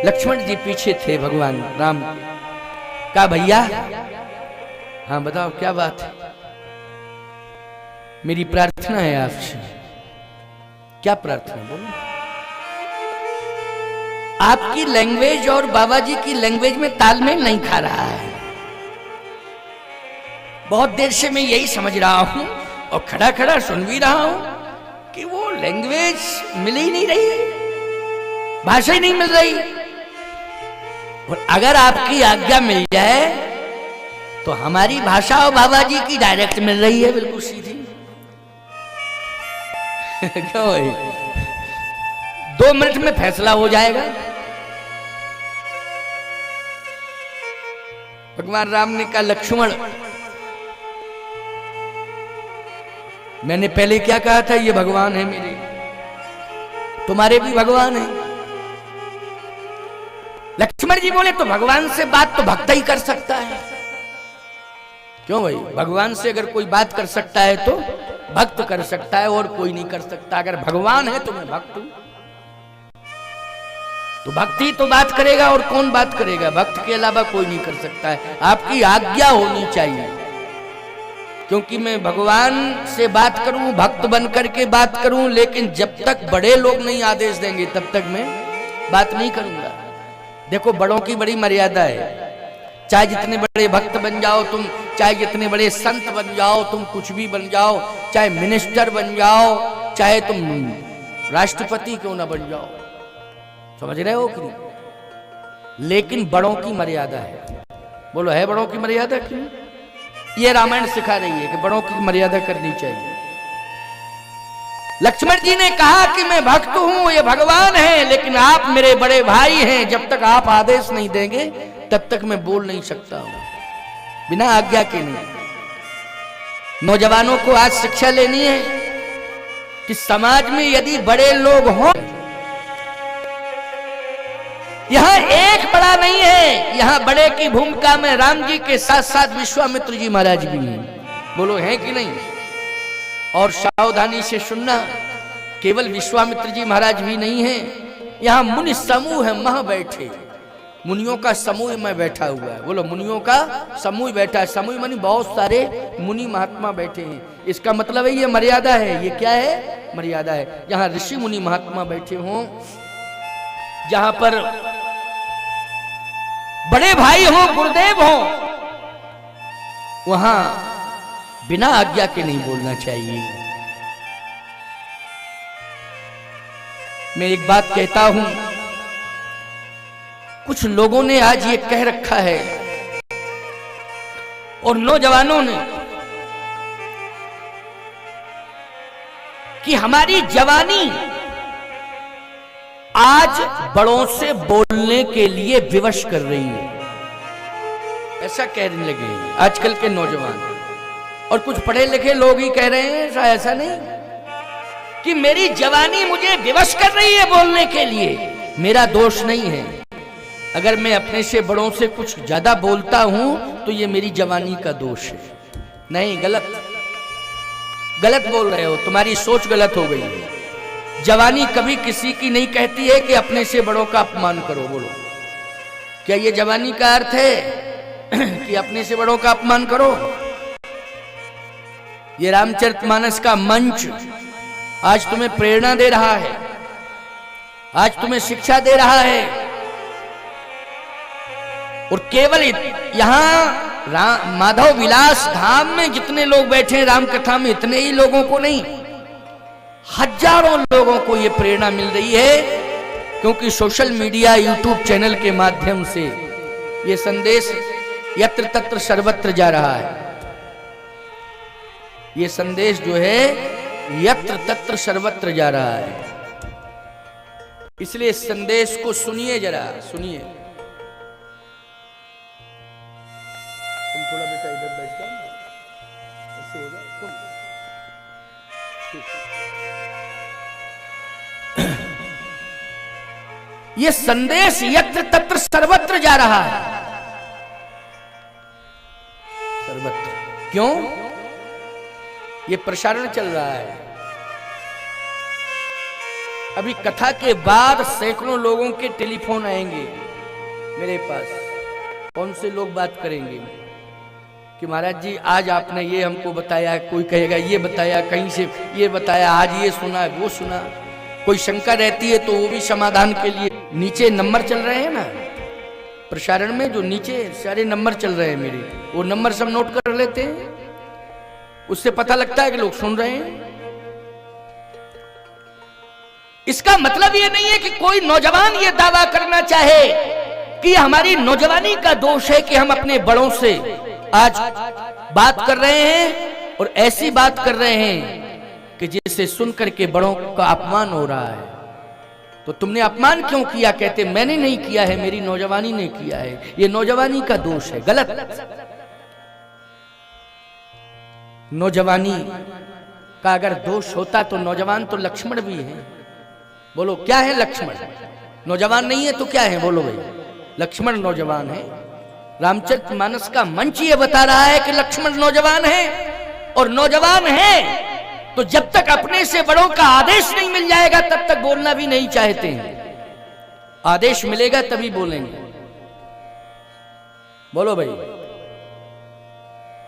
लक्ष्मण जी पीछे थे भगवान राम का। भैया हाँ बताओ क्या बात है, मेरी प्रार्थना है आपसे। क्या प्रार्थना बोलो। आपकी लैंग्वेज और बाबा जी की लैंग्वेज में तालमेल नहीं खा रहा है। बहुत देर से मैं यही समझ रहा हूं और खड़ा खड़ा सुन भी रहा हूं कि वो लैंग्वेज मिल ही नहीं रही, भाषा ही नहीं मिल रही। और अगर आपकी आज्ञा मिल जाए तो हमारी भाषा और बाबा जी की डायरेक्ट मिल रही है, बिल्कुल सीधी। क्यों भाई, 2 मिनट में फैसला हो जाएगा। भगवान राम ने कहा लक्ष्मण, मैंने पहले क्या कहा था, ये भगवान है मेरे, तुम्हारे भी भगवान है। लक्ष्मण जी बोले तो भगवान से बात तो भक्त ही कर सकता है। क्यों भाई, भगवान से अगर कोई बात कर सकता है तो भक्त कर सकता है, और कोई नहीं कर सकता। अगर भगवान है तो मैं भक्त हूं, तो भक्त ही तो बात करेगा, और कौन बात करेगा, भक्त के अलावा कोई नहीं कर सकता है। आपकी आज्ञा होनी चाहिए, क्योंकि मैं भगवान से बात करूं, भक्त बन करके बात करूं, लेकिन जब तक बड़े लोग नहीं आदेश देंगे तब तक मैं बात नहीं करूंगा। देखो बड़ों की बड़ी मर्यादा है, चाहे जितने बड़े भक्त बन जाओ तुम, चाहे जितने बड़े संत बन जाओ तुम, कुछ भी बन जाओ, चाहे मिनिस्टर बन जाओ, चाहे तुम राष्ट्रपति क्यों ना बन जाओ, समझ रहे हो कि नहीं? लेकिन बड़ों की मर्यादा है। बोलो है बड़ों की मर्यादा क्यों? ये रामायण सिखा रही है कि बड़ों की मर्यादा करनी चाहिए। लक्ष्मण जी ने कहा कि मैं भक्त हूं, ये भगवान है, लेकिन आप मेरे बड़े भाई हैं, जब तक आप आदेश नहीं देंगे तब तक मैं बोल नहीं सकता हूं, बिना आज्ञा के नहीं। नौजवानों को आज शिक्षा लेनी है कि समाज में यदि बड़े लोग हों, यहां एक बड़ा नहीं है, यहां बड़े की भूमिका में राम जी के साथ साथ विश्वामित्र जी महाराज भी हैं। बोलो है कि नहीं? और सावधानी से सुनना, केवल विश्वामित्र जी महाराज भी नहीं है, यहां मुनि समूह है, मह बैठे, मुनियों का समूह में बैठा हुआ है। बोलो मुनियों का समूह बैठा है। समूह मानी बहुत सारे मुनि महात्मा बैठे हैं। इसका मतलब है ये मर्यादा है। ये क्या है? मर्यादा है। जहां ऋषि मुनि महात्मा बैठे हों, जहां पर बड़े भाई हों, गुरुदेव हों, वहां बिना आज्ञा के नहीं बोलना चाहिए। मैं एक बात कहता हूं, कुछ लोगों ने आज ये कह रखा है, और नौजवानों ने, कि हमारी जवानी आज बड़ों से बोलने के लिए विवश कर रही है, ऐसा कहने लगे आजकल के नौजवान। और कुछ पढ़े लिखे लोग ही कह रहे हैं, ऐसा नहीं, कि मेरी जवानी मुझे विवश कर रही है बोलने के लिए। मेरा दोष नहीं है, अगर मैं अपने से बड़ों से कुछ ज्यादा बोलता हूं तो ये मेरी जवानी का दोष है। नहीं, गलत गलत बोल रहे हो, तुम्हारी सोच गलत हो गई है। जवानी कभी किसी की नहीं कहती है कि अपने से बड़ों का अपमान करो। बोलो क्या ये जवानी का अर्थ है कि अपने से बड़ों का अपमान करो? ये रामचरितमानस का मंच आज तुम्हें प्रेरणा दे रहा है, आज तुम्हें शिक्षा दे रहा है। और केवल यहां माधव विलास धाम में जितने लोग बैठे हैं राम कथा में, इतने ही लोगों को नहीं, हजारों लोगों को यह प्रेरणा मिल रही है, क्योंकि सोशल मीडिया, यूट्यूब चैनल के माध्यम से यह संदेश यत्र तत्र सर्वत्र जा रहा है। ये संदेश जो है यत्र तत्र सर्वत्र जा रहा है। इसलिए इस संदेश को सुनिए, जरा सुनिए। तुम थोड़ा बेटा इधर बैठ जाओ, ऐसे होगा तुम। ये संदेश यत्र तत्र सर्वत्र जा रहा है, सर्वत्र। क्यों? ये प्रसारण चल रहा है। अभी कथा के बाद सैकड़ों लोगों के टेलीफोन आएंगे मेरे पास। कौन से लोग बात करेंगे कि महाराज जी आज आपने ये हमको बताया, कोई कहेगा ये बताया, कहीं से ये बताया, आज ये सुना वो सुना। कोई शंका रहती है तो वो भी समाधान के लिए नीचे नंबर चल रहे हैं ना प्रसारण में, जो नीचे सारे नंबर चल रहे हैं मेरे, वो नंबर सब नोट कर लेते हैं, उससे पता लगता है कि लोग सुन रहे हैं। इसका मतलब ये नहीं है कि कोई नौजवान ये दावा करना चाहे कि हमारी नौजवानी का दोष है कि हम अपने बड़ों से आज बात कर रहे हैं और ऐसी बात कर रहे हैं कि जिसे सुनकर के बड़ों का अपमान हो रहा है। तो तुमने अपमान क्यों किया? कहते मैंने नहीं किया है, मेरी नौजवानी ने किया है। ये नौजवानी का दोष है, गलत। नौजवानी का अगर दोष होता तो नौजवान तो लक्ष्मण भी है। बोलो क्या है लक्ष्मण? नौजवान नहीं है तो क्या है? बोलो भाई, लक्ष्मण नौजवान है। रामचरितमानस का मंच ये बता रहा है कि लक्ष्मण नौजवान है, और नौजवान है तो जब तक अपने से बड़ों का आदेश नहीं मिल जाएगा तब तक बोलना भी नहीं चाहते हैं। आदेश मिलेगा तभी बोलेंगे। बोलो भाई।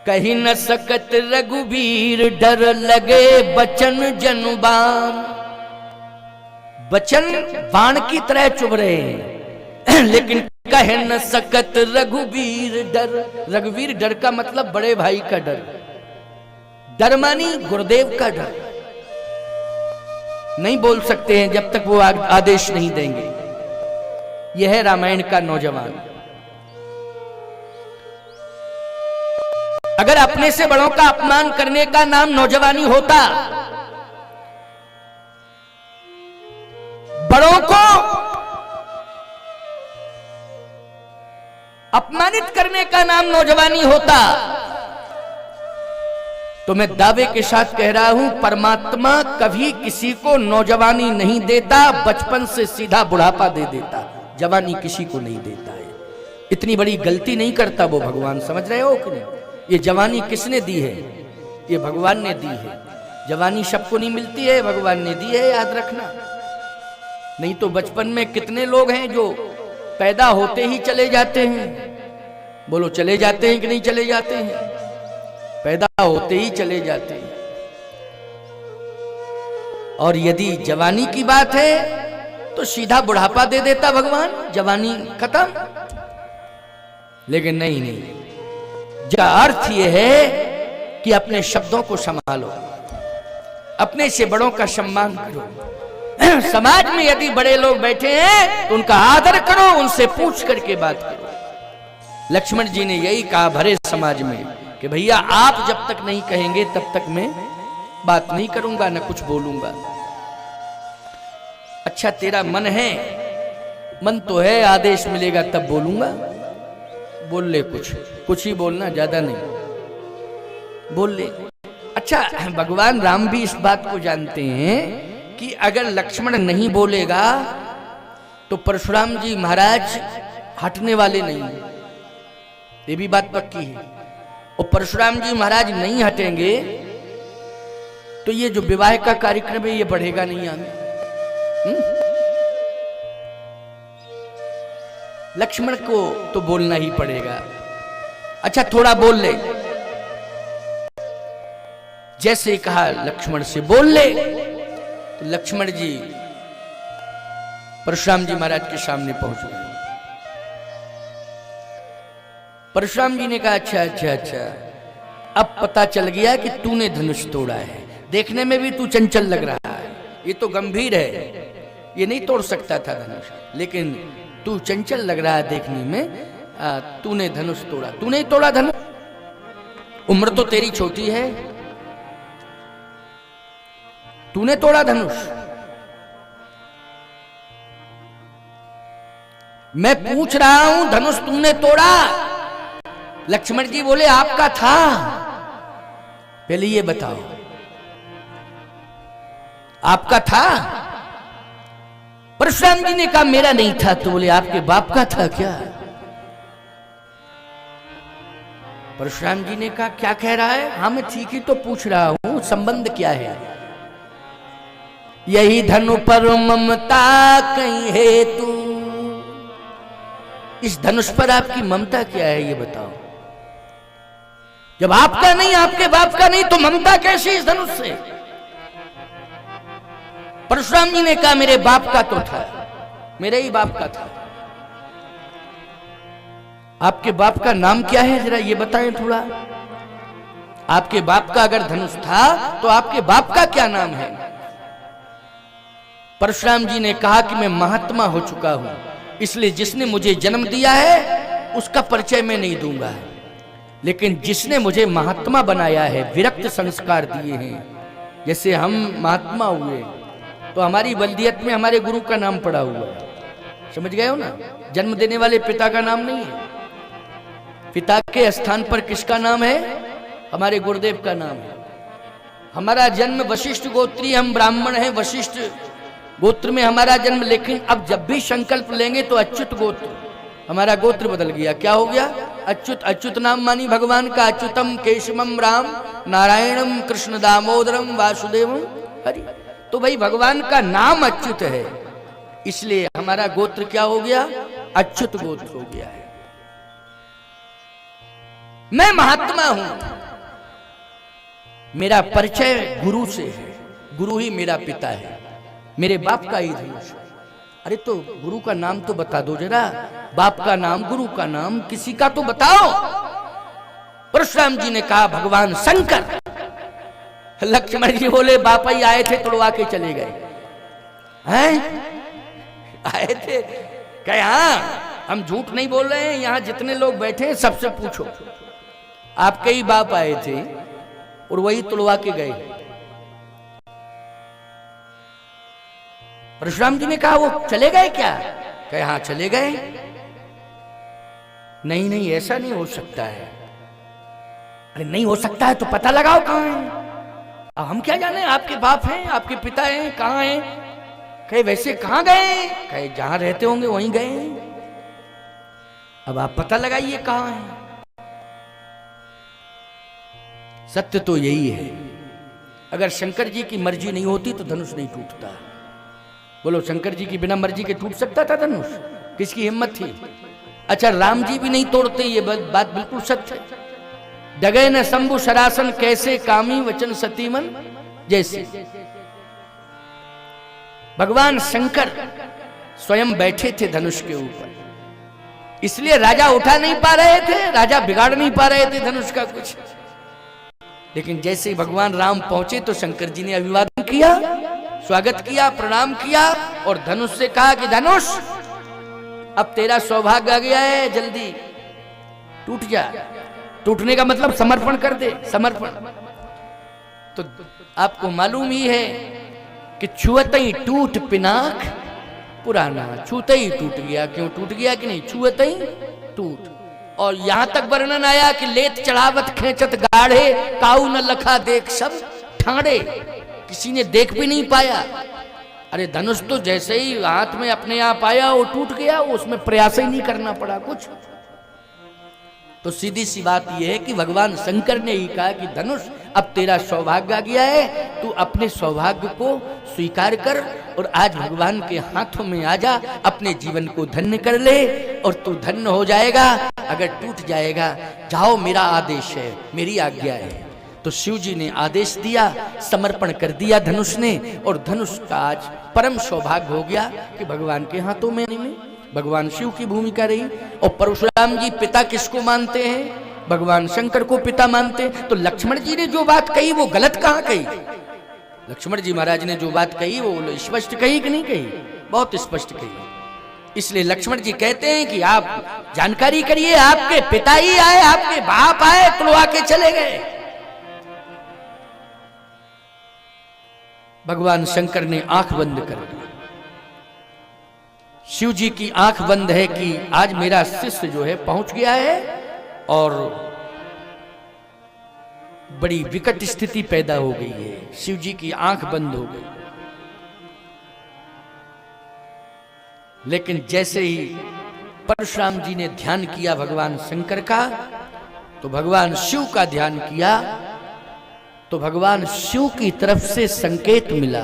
कहीं न सकत रघुवीर, डर लगे बचन जनुबान। बचन बाण की तरह चुभ रहे हैं लेकिन कहे न सकत रघुवीर डर। रघुवीर डर का मतलब बड़े भाई का डर, डर मानी गुरुदेव का डर। नहीं बोल सकते हैं जब तक वो आदेश नहीं देंगे। यह है रामायण का नौजवान। अगर अपने से बड़ों का अपमान करने का नाम नौजवानी होता, बड़ों को अपमानित करने का नाम नौजवानी होता, तो मैं दावे के साथ कह रहा हूं परमात्मा कभी किसी को नौजवानी नहीं देता, बचपन से सीधा बुढ़ापा दे देता, जवानी किसी को नहीं देता है। इतनी बड़ी गलती नहीं करता वो भगवान, समझ रहे हो कि नहीं? ये जवानी किसने दी है? ये भगवान ने दी है। जवानी सबको नहीं मिलती है, भगवान ने दी है, याद रखना। नहीं तो बचपन में कितने लोग हैं जो पैदा होते ही चले जाते हैं। बोलो चले जाते हैं कि नहीं चले जाते हैं? पैदा होते ही चले जाते हैं। और यदि जवानी की बात है तो सीधा बुढ़ापा दे देता भगवान, जवानी खत्म। लेकिन नहीं, इसका अर्थ यह है कि अपने शब्दों को संभालो, अपने से बड़ों का सम्मान करो। समाज में यदि बड़े लोग बैठे हैं तो उनका आदर करो, उनसे पूछ करके बात करो। लक्ष्मण जी ने यही कहा भरे समाज में कि भैया आप जब तक नहीं कहेंगे तब तक मैं बात नहीं करूंगा, न कुछ बोलूंगा। अच्छा तेरा मन है, मन तो है, आदेश मिलेगा तब बोलूंगा। बोल ले, कुछ ही बोलना, ज्यादा नहीं, बोल ले। अच्छा भगवान राम भी इस बात को जानते हैं कि अगर लक्ष्मण नहीं बोलेगा तो परशुराम जी महाराज हटने वाले नहीं, ये भी बात पक्की है। और परशुराम जी महाराज नहीं हटेंगे तो ये जो विवाह का कार्यक्रम है ये बढ़ेगा नहीं आगे। लक्ष्मण को तो बोलना ही पड़ेगा। अच्छा थोड़ा बोल ले, जैसे कहा लक्ष्मण से बोल ले, तो लक्ष्मण जी परशुराम जी महाराज के सामने पहुंच गए। परशुराम जी ने कहा अच्छा, अब पता चल गया कि तूने धनुष तोड़ा है। देखने में भी तू चंचल लग रहा है, ये तो गंभीर है, ये नहीं तोड़ सकता था धनुष, लेकिन तू चंचल लग रहा है देखने में। तूने धनुष तोड़ा, तूने ही तोड़ा धनुष, उम्र तो तेरी छोटी है, तूने तोड़ा धनुष। मैं पूछ रहा हूं धनुष तूने तोड़ा? लक्ष्मण जी बोले आपका था, पहले ये बताओ आपका था? परशुराम जी ने कहा मेरा नहीं था। तो बोले आपके बाप का था क्या? परशुराम जी ने कहा क्या कह रहा है? हाँ मैं ठीक ही तो पूछ रहा हूं, संबंध क्या है? यही धनु पर ममता कहीं है तू। इस धनुष पर आपकी ममता क्या है ये बताओ। जब आपका नहीं, आपके बाप का नहीं, तो ममता कैसी इस धनुष से? परशुराम जी ने कहा मेरे बाप का तो था, मेरे ही बाप का था। आपके बाप का नाम क्या है जरा ये बताएं थोड़ा। आपके बाप का अगर धनुष था तो आपके बाप का क्या नाम है? परशुराम जी ने कहा कि मैं महात्मा हो चुका हूं, इसलिए जिसने मुझे जन्म दिया है उसका परिचय मैं नहीं दूंगा, लेकिन जिसने मुझे महात्मा बनाया है, विरक्त संस्कार दिए हैं, जैसे हम महात्मा हुए तो हमारी बल्दियत में हमारे गुरु का नाम पड़ा हुआ है, समझ गए हो ना। जन्म देने वाले पिता का नाम नहीं है, पिता के स्थान पर किसका नाम है? हमारे गुरुदेव का नाम है। हमारा जन्म वशिष्ठ गोत्री, हम ब्राह्मण हैं, वशिष्ठ गोत्र में हमारा जन्म, लेकिन अब जब भी संकल्प लेंगे तो अच्युत गोत्र, हमारा गोत्र बदल गया। क्या हो गया? अच्युत। अच्युत नाम मानी भगवान का, अच्युतम केशवम राम नारायणम कृष्ण दामोदरम वासुदेवम हरि। तो भाई भगवान का नाम अच्युत है, इसलिए हमारा गोत्र क्या हो गया? अच्युत गोत्र हो गया है। मैं महात्मा हूं, मेरा परिचय गुरु से है, गुरु ही मेरा पिता है, मेरे बाप का ही धनुष। अरे तो गुरु का नाम तो बता दो जरा, बाप का नाम, गुरु का नाम, किसी का तो बताओ। परशुराम जी ने कहा भगवान शंकर। लक्ष्मण जी बोले बापा ही आए थे, तोड़वा के चले गए हैं? आए थे? कहे हाँ, हम झूठ नहीं बोल रहे हैं, यहां जितने लोग बैठे हैं सबसे पूछो, आपके ही बाप आए थे और वही तुड़वा के गए। परशुराम जी ने कहा वो चले गए क्या? कहे हाँ चले गए। नहीं नहीं ऐसा नहीं हो सकता है। अरे नहीं हो सकता है तो पता लगाओ कहां है। अब हम क्या जाने, आपके बाप हैं, आपके पिता हैं, कहां हैं? कहे वैसे कहां गए? कहे जहां रहते होंगे वहीं गए। अब आप पता लगाइए कहां है। सत्य तो यही है, अगर शंकर जी की मर्जी नहीं होती तो धनुष नहीं टूटता। बोलो शंकर जी की बिना मर्जी के टूट सकता था धनुष? किसकी हिम्मत थी? अच्छा राम जी भी नहीं तोड़ते, ये बात बिल्कुल सत्य है। डगे न शंभु शरासन कैसे कामी वचन सतीमन जैसे। भगवान शंकर स्वयं बैठे थे धनुष के ऊपर, इसलिए राजा उठा नहीं पा रहे थे, राजा बिगाड़ नहीं पा रहे थे धनुष का कुछ। लेकिन जैसे ही भगवान राम पहुंचे तो शंकर जी ने अभिवादन किया, स्वागत किया, प्रणाम किया और धनुष से कहा कि धनुष अब तेरा सौभाग्य आ गया है, जल्दी टूट जा। टूटने का मतलब समर्पण कर दे, समर्पण। तो आपको मालूम ही है कि छुअते ही टूट पिनाक पुराना, छूते ही टूट गया। क्यों टूट गया कि नहीं? छुअते ही टूट। और यहां तक वर्णन आया कि लेत चढ़ावत खेचत गाढ़े, काऊ न लखा देख सब ठाड़े। किसी ने देख भी नहीं पाया। अरे धनुष तो जैसे ही हाथ में अपने आप आया वो टूट गया, उसमें प्रयास ही नहीं करना पड़ा कुछ। तो सीधी सी बात यह है कि भगवान शंकर ने ही कहा कि धनुष अब तेरा सौभाग्य आ गया है, तू अपने सौभाग्य को स्वीकार कर और आज भगवान के हाथों में आ जा, अपने जीवन को धन्य कर ले और तू धन्य हो जाएगा। अगर टूट जाएगा, जाओ मेरा आदेश है, मेरी आज्ञा है। तो शिव जी ने आदेश दिया, समर्पण कर दिया धनुष ने, और धनुष का आज परम सौभाग्य हो गया कि भगवान के हाथों में भगवान शिव की भूमिका रही। और परशुराम जी पिता किसको मानते हैं? भगवान शंकर को पिता मानते हैं। तो लक्ष्मण जी ने जो बात कही वो गलत कहाँ कही? लक्ष्मण जी महाराज ने जो बात कही वो स्पष्ट कही कि नहीं कही? बहुत स्पष्ट कही। इसलिए लक्ष्मण जी कहते हैं कि आप जानकारी करिए, आपके पिता ही आए, आपके बाप आए, तुड़वा के चले गए। भगवान शंकर ने आंख बंद कर दी। शिव जी की आंख बंद है कि आज मेरा शिष्य जो है पहुंच गया है और बड़ी विकट स्थिति पैदा हो गई है। शिव जी की आंख बंद हो गई। लेकिन जैसे ही परशुराम जी ने ध्यान किया भगवान शंकर का, तो भगवान शिव का ध्यान किया तो भगवान शिव की तरफ से संकेत मिला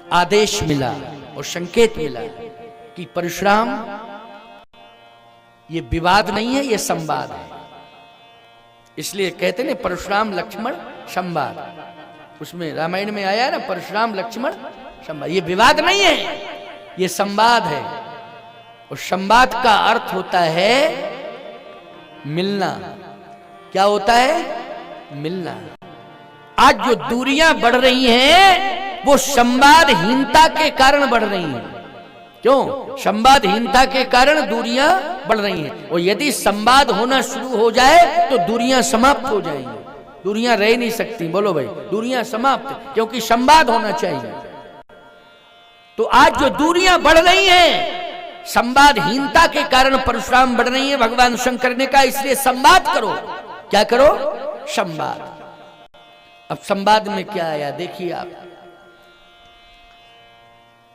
आदेश मिला और संकेत मिला कि परशुराम ये विवाद नहीं है, ये संवाद है। इसलिए कहते ना परशुराम लक्ष्मण संवाद, उसमें रामायण में आया ना परशुराम लक्ष्मण संवाद। ये विवाद नहीं है, ये संवाद है। और संवाद का अर्थ होता है मिलना। क्या होता है? मिलना। आज जो दूरियां बढ़ रही हैं वो संवादहीनता के कारण बढ़ रही हैं। क्यों? संवादहीनता के कारण दूरियां बढ़ रही हैं। और यदि संवाद होना शुरू हो जाए तो दूरियां समाप्त हो जाएंगी। दूरियां रह नहीं सकती। बोलो भाई, दूरियां समाप्त, क्योंकि संवाद होना चाहिए। तो आज जो दूरियां बढ़ रही हैं संवादहीनता के कारण परशुराम बढ़ रही है भगवान शंकर ने कहा इसलिए संवाद करो। क्या करो? संवाद। अब संवाद में क्या आया देखिए आप।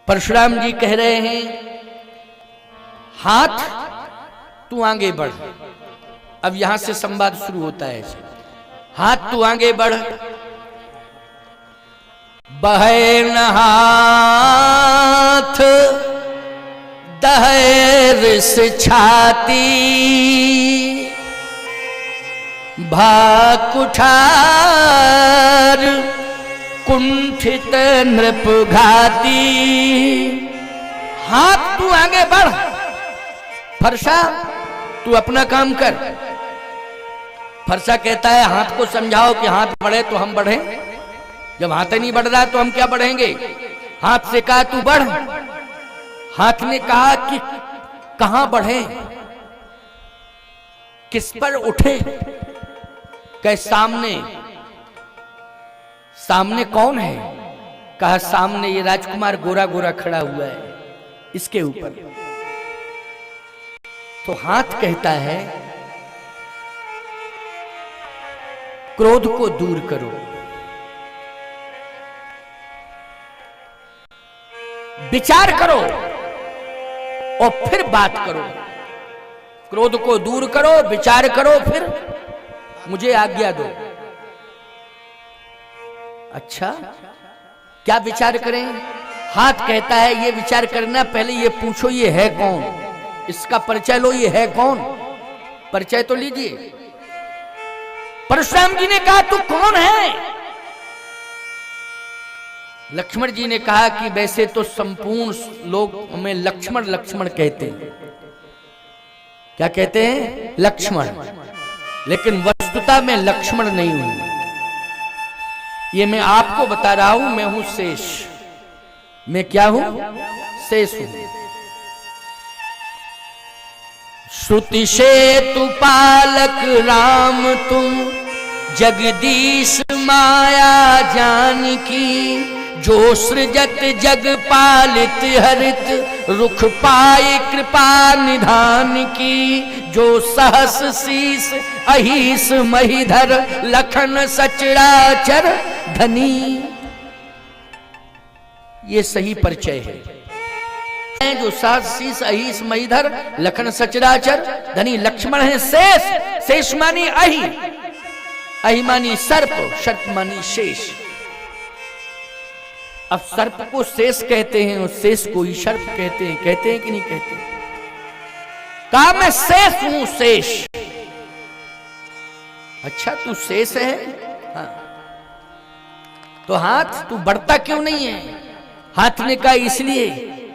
परशुराम जी कह रहे हैं हाथ तू आगे बढ़। अब यहां से संवाद शुरू होता है। हाथ तू आगे बढ़। बहे न हाथ दहे से छाती भाकुठार कुंठित नृप घाती। हाथ तू आगे बढ़। फरसा तू अपना काम कर। फरसा कहता है हाथ को समझाओ कि हाथ बढ़े तो हम बढ़े। जब हाथ नहीं बढ़ रहा तो हम क्या बढ़ेंगे? हाथ से कहा तू बढ़। हाथ ने कहा कि कहां बढ़े, किस पर उठे? कहे सामने। सामने कौन है? कहा सामने ये राजकुमार गोरा गोरा खड़ा हुआ है, इसके ऊपर। तो हाथ कहता है क्रोध को दूर करो, विचार करो और फिर बात करो। क्रोध को दूर करो, विचार करो, फिर मुझे आज्ञा दो। अच्छा, क्या विचार करें? हाथ कहता है ये विचार करना, पहले ये पूछो ये है कौन, इसका परिचय लो, ये है कौन, परिचय तो लीजिए। परशुराम जी ने कहा तू कौन है? लक्ष्मण जी ने कहा कि वैसे तो संपूर्ण लोग हमें लक्ष्मण लक्ष्मण कहते हैं। क्या कहते हैं? लक्ष्मण। लेकिन वस्तुतः मैं लक्ष्मण नहीं हूं। ये मैं आपको बता रहा हूं, मैं हूं शेष। मैं क्या हूं? शेष हूं। श्रुति सेतु पालक राम तुम, जगदीश माया जानकी। जो सृजत जग पालित हरित, रुख पाए कृपा निधान की। जो सहस शीस अहिस महिधर, लखन सचराचर धनी। ये सही परिचय है। जो सहस शीस अहिस महिधर, लखन सचराचर धनी। लक्ष्मण है शेष। शेष मानी अहि, अहि मानी सर्प, सर्प मानी शेष। अब सर्प को शेष कहते हैं और शेष को ही सर्प कहते हैं। कहते हैं कि नहीं कहते? कहा मैं शेष हूं, शेष। अच्छा तू शेष है? हाँ। तो हाथ तू बढ़ता क्यों नहीं है? हाथ ने कहा इसलिए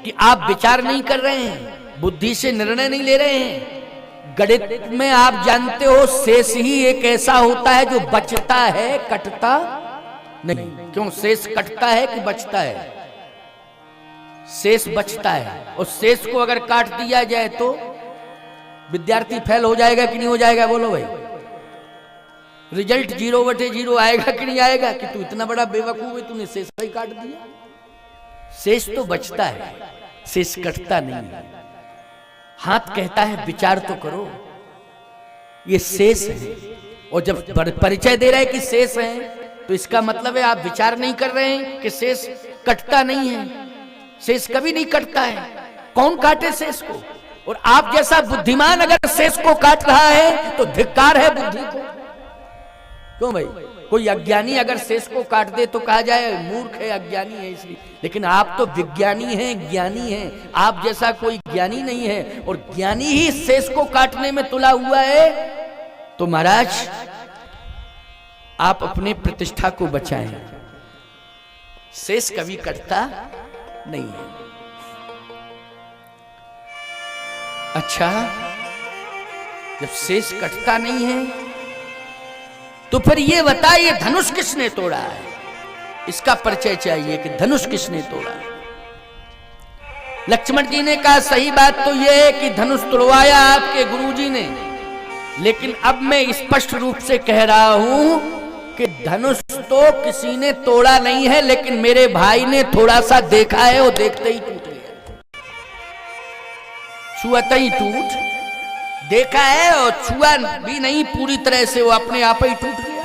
कि आप विचार नहीं कर रहे हैं, बुद्धि से निर्णय नहीं ले रहे हैं। गणित में आप जानते हो शेष ही एक ऐसा होता है जो बचता है, कटता नहीं। क्यों? शेष कटता है कि बचता है? शेष बचता है। और शेष को अगर काट दिया जाए तो विद्यार्थी फेल हो जाएगा कि नहीं हो जाएगा? बोलो भाई। रिजल्ट 0/0 आएगा कि नहीं आएगा? कि तू इतना बड़ा बेवकूफ है, तूने शेष ही काट दिया। शेष तो बचता है, शेष कटता नहीं है। हाथ कहता है विचार तो करो, ये शेष है। और जब परिचय दे रहा है कि शेष है तो इसका मतलब है आप विचार नहीं कर रहे हैं कि शेष कटता नहीं है। शेष कभी नहीं कटता है। कौन काटे शेष को? और आप जैसा बुद्धिमान अगर शेष को काट रहा है तो धिक्कार है बुद्धि को। क्यों भाई? कोई अज्ञानी अगर शेष को काट दे तो कहा जाए मूर्ख है, अज्ञानी है इसलिए। लेकिन आप तो विज्ञानी हैं, ज्ञानी हैं, आप जैसा कोई ज्ञानी नहीं है, और ज्ञानी ही शेष को काटने में तुला हुआ है। तो महाराज आप अपने प्रतिष्ठा को बचाएं, शेष कभी कटता नहीं है। अच्छा, जब शेष कटता नहीं है तो फिर ये बताइए धनुष किसने तोड़ा है? इसका परिचय चाहिए कि धनुष किसने तोड़ा। लक्ष्मण जी ने कहा सही बात तो यह है कि धनुष तोड़वाया आपके गुरुजी ने, लेकिन अब मैं स्पष्ट रूप से कह रहा हूं कि धनुष तो किसी ने तोड़ा नहीं है, लेकिन मेरे भाई ने थोड़ा सा देखा है, वो देखते ही टूट गया। छुआते ही टूट, देखा है और छुआ भी नहीं पूरी तरह से, वो अपने आप ही टूट गया।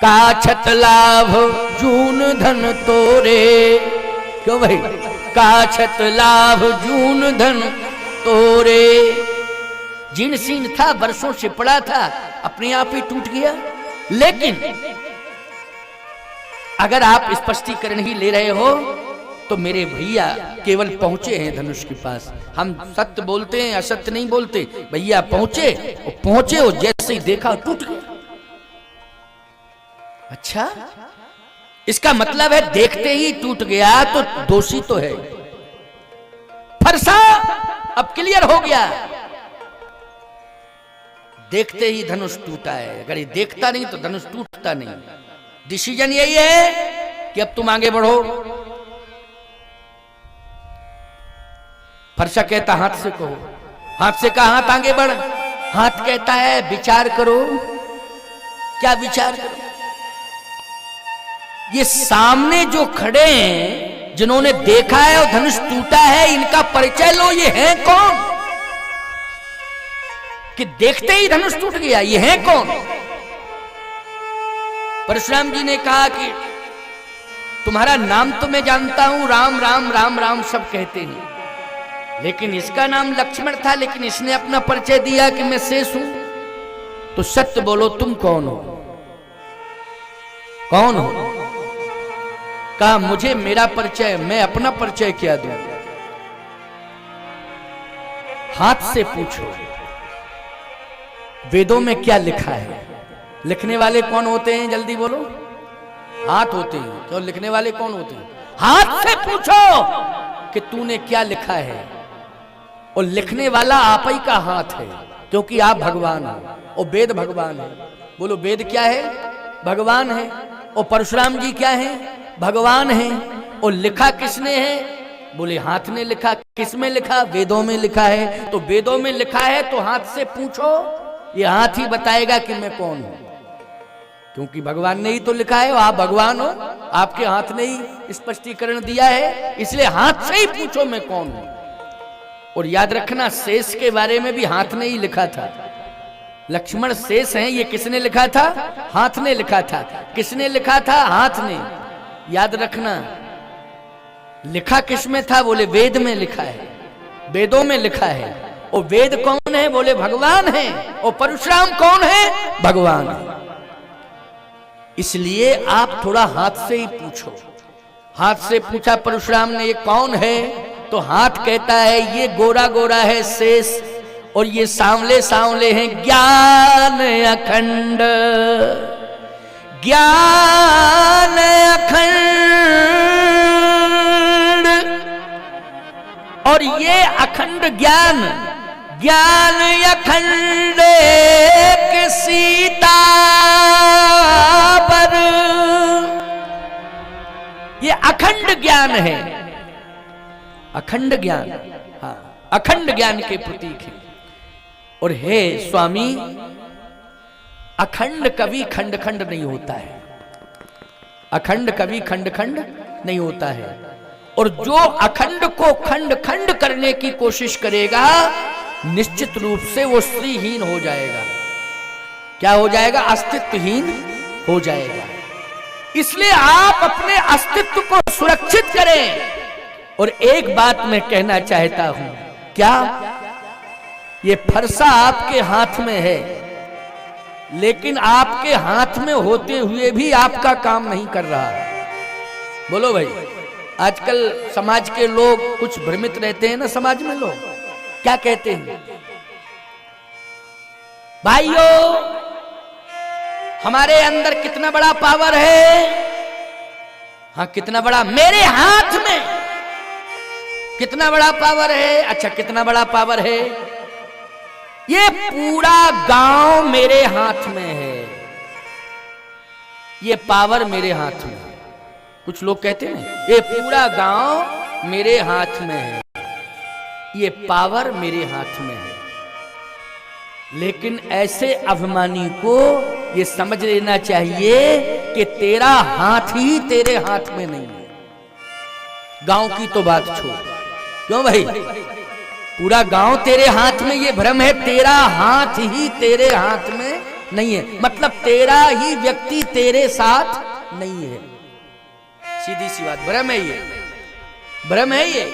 काछत लाभ जून धन तोरे, क्यों भाई? काछत लाभ जून धन तोरे, जीर्ण शीर्ण था, वर्षों से पड़ा था, अपने आप ही टूट गया। लेकिन अगर आप स्पष्टीकरण ही ले रहे हो तो मेरे भैया केवल पहुंचे हैं धनुष के पास। हम सत्य बोलते हैं, असत्य नहीं बोलते। भैया पहुंचे और जैसे ही देखा टूट गया। अच्छा, इसका मतलब है देखते ही टूट गया तो दोषी तो है। फरसा अब क्लियर हो गया, देखते ही धनुष टूटा है। अगर ये देखता नहीं तो धनुष टूटता नहीं। डिसीजन यही है कि अब तुम आगे बढ़ो। फरसा कहता हाथ से कहो, हाथ से कहा हाथ आगे बढ़। हाथ कहता है विचार करो। क्या विचार करो? ये सामने जो खड़े हैं, जिन्होंने देखा है और धनुष टूटा है, इनका परिचय लो। ये हैं कौन कि देखते ही धनुष टूट गया? ये हैं कौन? परशुराम जी ने कहा कि तुम्हारा नाम तो मैं जानता हूं, राम राम राम राम सब कहते हैं, लेकिन इसका नाम लक्ष्मण था, लेकिन इसने अपना परिचय दिया कि मैं शेष हूं। तो सत्य बोलो, तुम कौन हो? कौन हो? कहा मुझे मेरा परिचय, मैं अपना परिचय क्या दूं? हाथ से पूछो वेदों में क्या लिखा है। लिखने वाले कौन होते हैं? जल्दी बोलो। हाथ होते हैं। तो लिखने वाले कौन होते हैं? हाथ से पूछो कि तूने क्या लिखा है, और लिखने वाला आप ही का हाथ है, क्योंकि आप भगवान हो और वेद भगवान है। बोलो वेद क्या है? भगवान है। और परशुराम जी क्या है? भगवान है। और लिखा किसने है? बोले हाथ ने लिखा। किस में लिखा? वेदों में लिखा है। तो वेदों में लिखा है तो हाथ से पूछो, ये हाथ ही बताएगा कि मैं कौन हूं, क्योंकि भगवान ने ही तो लिखा है। आप भगवान हो, आपके हाथ ने ही स्पष्टीकरण दिया है, इसलिए हाथ से ही पूछो मैं कौन हूं। और याद रखना, शेष के बारे में भी हाथ ने ही लिखा था। लक्ष्मण शेष हैं, ये किसने लिखा था? हाथ ने लिखा था। किसने लिखा था? हाथ ने। याद रखना, लिखा किस में था? बोले वेद में लिखा है, वेदों में लिखा है। और वेद कौन है? बोले भगवान है। और परशुराम कौन है? भगवान है। इसलिए आप थोड़ा हाथ से ही पूछो। हाथ से पूछा परशुराम ने, ये कौन है? तो हाथ कहता है ये गोरा गोरा है शेष, और ये सांवले सांवले हैं ज्ञान अखंड। ज्ञान अखंड, और ये अखंड ज्ञान, ज्ञान अखंड के सीता पर, ये अखंड ज्ञान है। अखंड ज्ञान, हाँ, अखंड ज्ञान के प्रतीक है। और हे स्वामी, अखंड कभी खंड खंड नहीं होता है। अखंड कभी खंड खंड नहीं होता है। और जो अखंड को खंड खंड करने की कोशिश करेगा, निश्चित रूप से वो श्रीहीन हो जाएगा। क्या हो जाएगा? अस्तित्वहीन हो जाएगा। इसलिए आप अपने अस्तित्व को सुरक्षित करें। और एक बात मैं कहना चाहता हूं, क्या ये फरसा आपके हाथ में है, लेकिन आपके हाथ में होते हुए भी आपका काम नहीं कर रहा है। बोलो भाई, आजकल समाज के लोग कुछ भ्रमित रहते हैं ना, समाज में लोग क्या कहते हैं, भाइयों हमारे अंदर कितना बड़ा पावर है। हाँ कितना बड़ा, मेरे हाथ में कितना बड़ा पावर है। अच्छा कितना बड़ा पावर है, ये पूरा गांव मेरे हाथ में है, ये पावर मेरे हाथ में है। कुछ लोग कहते हैं ये पूरा गांव मेरे हाथ में है, ये पावर मेरे हाथ में है। लेकिन ऐसे अभिमानी को ये समझ लेना चाहिए कि तेरा हाथ ही तेरे हाथ में नहीं है। गांव की तो बात छोड़, क्यों भाई, पूरा गांव तेरे हाथ में, ये भ्रम है। तेरा हाथ ही तेरे हाथ में नहीं है, मतलब तेरा ही व्यक्ति तेरे साथ नहीं है। सीधी सी बात, भ्रम है ये, भ्रम है ये।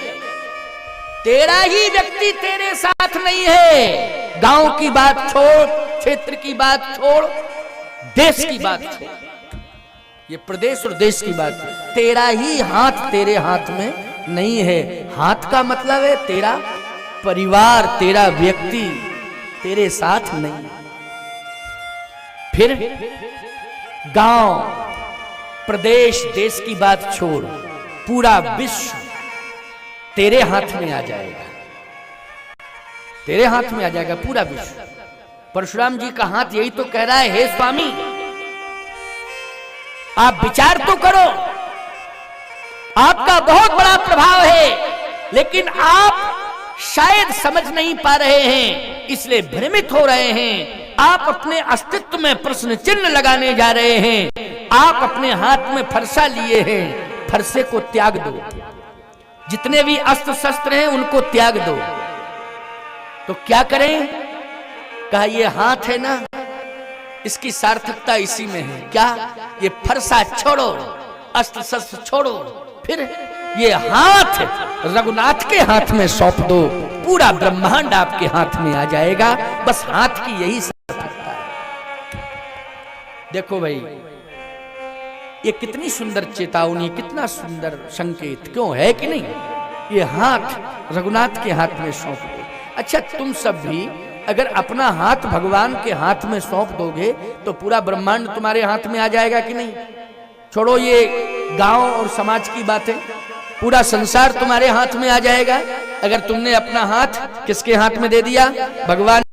तेरा ही व्यक्ति तेरे साथ नहीं है। गांव की बात छोड़, क्षेत्र की बात छोड़, देश की बात छोड़, ये प्रदेश और देश की बात, तेरा ही हाथ तेरे हाथ में नहीं है। हाथ का मतलब है तेरा परिवार, तेरा व्यक्ति तेरे साथ नहीं। फिर गांव, प्रदेश, देश की बात छोड़, पूरा विश्व तेरे हाथ में आ जाएगा, तेरे हाथ में आ जाएगा पूरा विश्व। परशुराम जी का हाथ यही तो कह रहा है, हे स्वामी आप विचार तो करो, आपका बहुत बड़ा प्रभाव है, लेकिन आप शायद समझ नहीं पा रहे हैं, इसलिए भ्रमित हो रहे हैं। आप अपने अस्तित्व में प्रश्न चिन्ह लगाने जा रहे हैं। आप अपने हाथ में फरसा लिए हैं, फरसे को त्याग दो। जितने भी अस्त्र शस्त्र हैं उनको त्याग दो। तो क्या करें, कहा ये हाथ है ना, इसकी सार्थकता इसी में है। क्या, ये फरसा छोड़ो, अस्त्र शस्त्र छोड़ो, फिर ये हाथ रघुनाथ के हाथ में सौंप दो, पूरा ब्रह्मांड आपके हाथ में आ जाएगा। बस हाथ की यही सार्थकता है। देखो भाई, ये कितनी सुंदर चेतावनी, कितना सुंदर संकेत, क्यों है कि नहीं। ये हाथ रघुनाथ के हाथ में सौंप दो। अच्छा तुम सब भी अगर अपना हाथ भगवान के हाथ में सौंप दोगे तो पूरा ब्रह्मांड तुम्हारे हाथ में आ जाएगा कि नहीं। छोड़ो ये गांव और समाज की बातें, पूरा संसार तुम्हारे हाथ में आ जाएगा अगर तुमने अपना हाथ किसके हाथ में दे दिया, भगवान